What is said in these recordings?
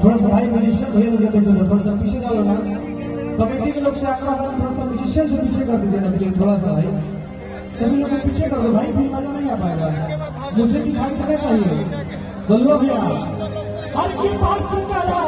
थोड़ा सा भाई म्यूजिशियन भैया लोग कहते हैं थोड़ा सा पीछे डालो ना, कमेटी के लोग से आकर थोड़ा सा म्यूजिशियन से पीछे कर दीजिए ना प्लीज, थोड़ा सा भाई सभी लोग पीछे कर दो भाई, फिर मजा नहीं आ पाएगा, मुझे दिखाई देना चाहिए। बोलो भैया हर की पास चला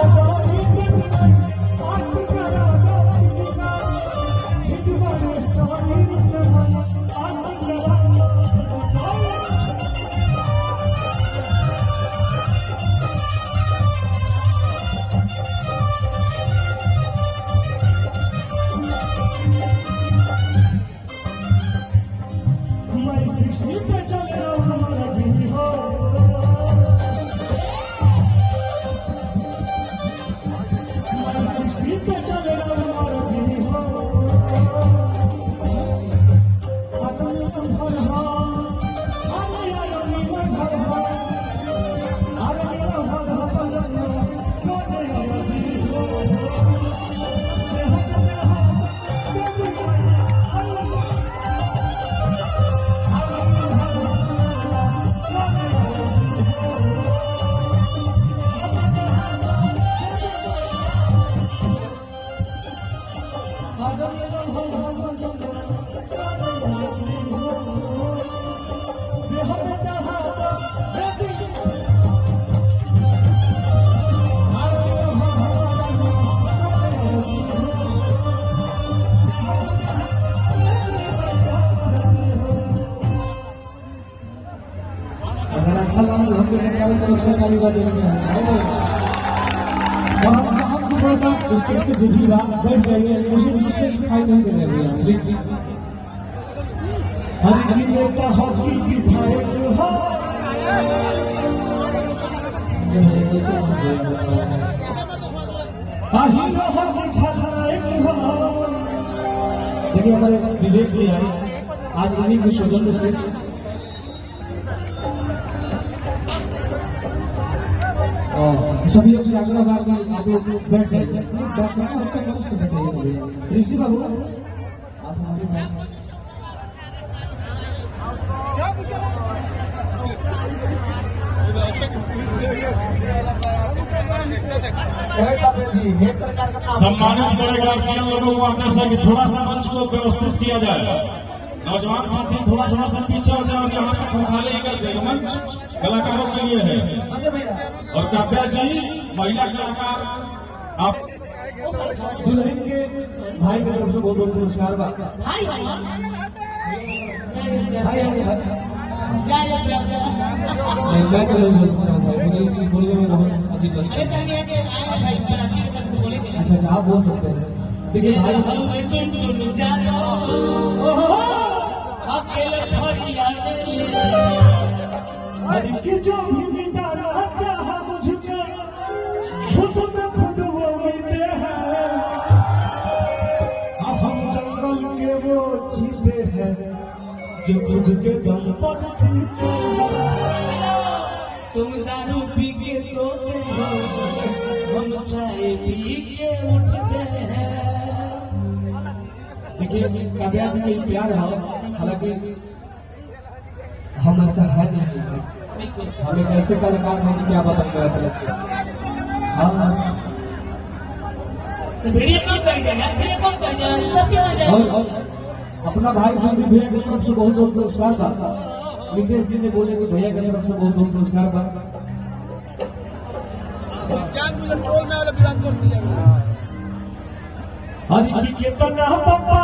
अच्छा लगा हम चारों तरफ से ताली देना चाहते हैं और हम साहब को थोड़ा सा स्टेज पे जिभी बैठ जाइए, मुझे स्टेज दिखाई नहीं दे रही है प्लीज। हर की नेता हॉकी विधायक हो देखिए हमारे विवेक जी आए आज इन्हीं को सौजन्य से सभी लोग से आग्रह बार में आप लोग बैठ जाइए, ऋषि बाबू आप हमारे सम्मानित बड़े गार्जियन लोगों को आदेश है कि थोड़ा सा मंच को व्यवस्थित किया जाए, नौजवान साथी थोड़ा थोड़ा सा पीछे हो जाए, यहाँ तक खाली कर देगा, मंच कलाकारों के लिए है। और काव्या जी महिला कलाकार आप दुल्हन के भाई की तरफ से बहुत बहुत पुरस्कार भाई मैं तो नहीं बोल सकता हूँ, मुझे ये चीज बोलने में बहुत अजीब लगता है। अच्छा अच्छा आप बोल सकते हैं। देखिए भाई कि जो भी मिटाना चाहा मुझको खुद में खुद वो मिटे हैं, हम जंगल के वो चीते हैं जो खुद के दम पर जीते हैं। तुम दारू पी के सोते हो, हम चाय पी के उठते हैं। देखिए काव्या जी का प्यार है, हालांकि हम ऐसा है नहीं, हम एक ऐसे कलाकार हैं कि क्या बताएंगे तरह से। हाँ और अपना भाई संदीप भैया की तरफ से बहुत बहुत पुरस्कार था, नितेश जी ने बोले कि भैया की तरफ से बहुत बहुत पुरस्कार था। हरी की केतना पप्पा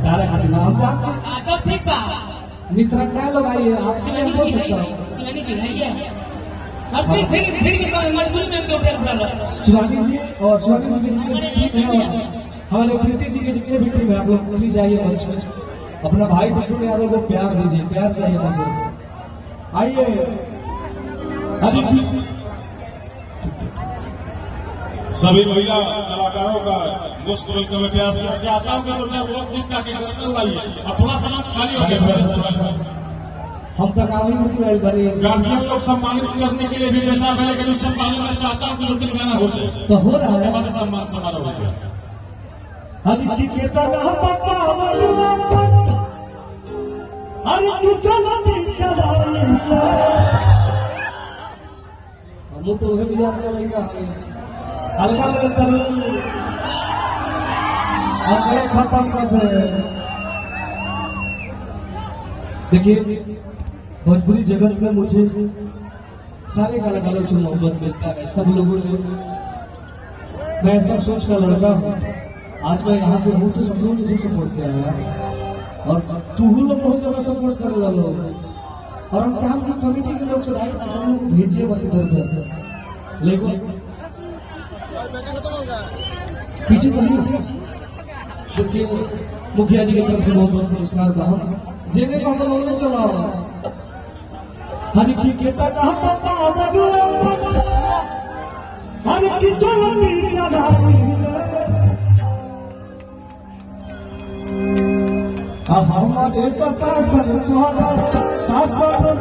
तारे खातिर नाम जानते तब ठीक बा मित्र क्या लोग आइए आपसे मैं बोल सकता हूँ। शिवानी जी है और फिर के मजबूरी में तो उठा पड़ा। शिवानी जी और शिवानी जी के हमारे प्रीति जी के जितने भी टीम है आप लोग प्लीज आइए मंच में, अपना भाई बिल्कुल यादव को प्यार दीजिए, प्यार चाहिए मंच में आइए। सभी महिला कलाकारों का मुफ्त वेलकम में प्यार से चाहता हूँ कि दो चार लोग दूध का के करते हुए आइए, अब थोड़ा सा मंच खाली हो गया। हम तक आवी नहीं बनी गार्जियन लोग सम्मानित करने के लिए भी बेताब है, लेकिन उस सम्मान में चाहता हूँ कि दो तीन गाना हो जाए तो हो रहा है। हमारे सम्मान समारोह हो गया। हरी की केतना पप्पा अरे तू चला चला हम तो वही बियाह का लड़का है हल्का में करूं अगर खत्म कर दे। देखिए भोजपुरी जगत में मुझे सारे कलाकारों से मोहब्बत मिलता है, सब लोगों ने, मैं ऐसा सोच का लड़का हूँ, आज मैं यहाँ पे हूँ तो सब लोग मुझे सपोर्ट किया है और तू लोग बहुत ज्यादा सपोर्ट कर रहे लोग और हम चाहते कि कमेटी के लोग से भाई सब लोग को भेजिए मत इधर लेकिन पीछे चलिए। देखिए मुखिया जी की तरफ से बहुत बहुत पुरस्कार का हम जेने को हम लोगों ने चलाओ हरि की केता का पापा हरि की चलती चला हमारे प्रशासन द्वारा शासन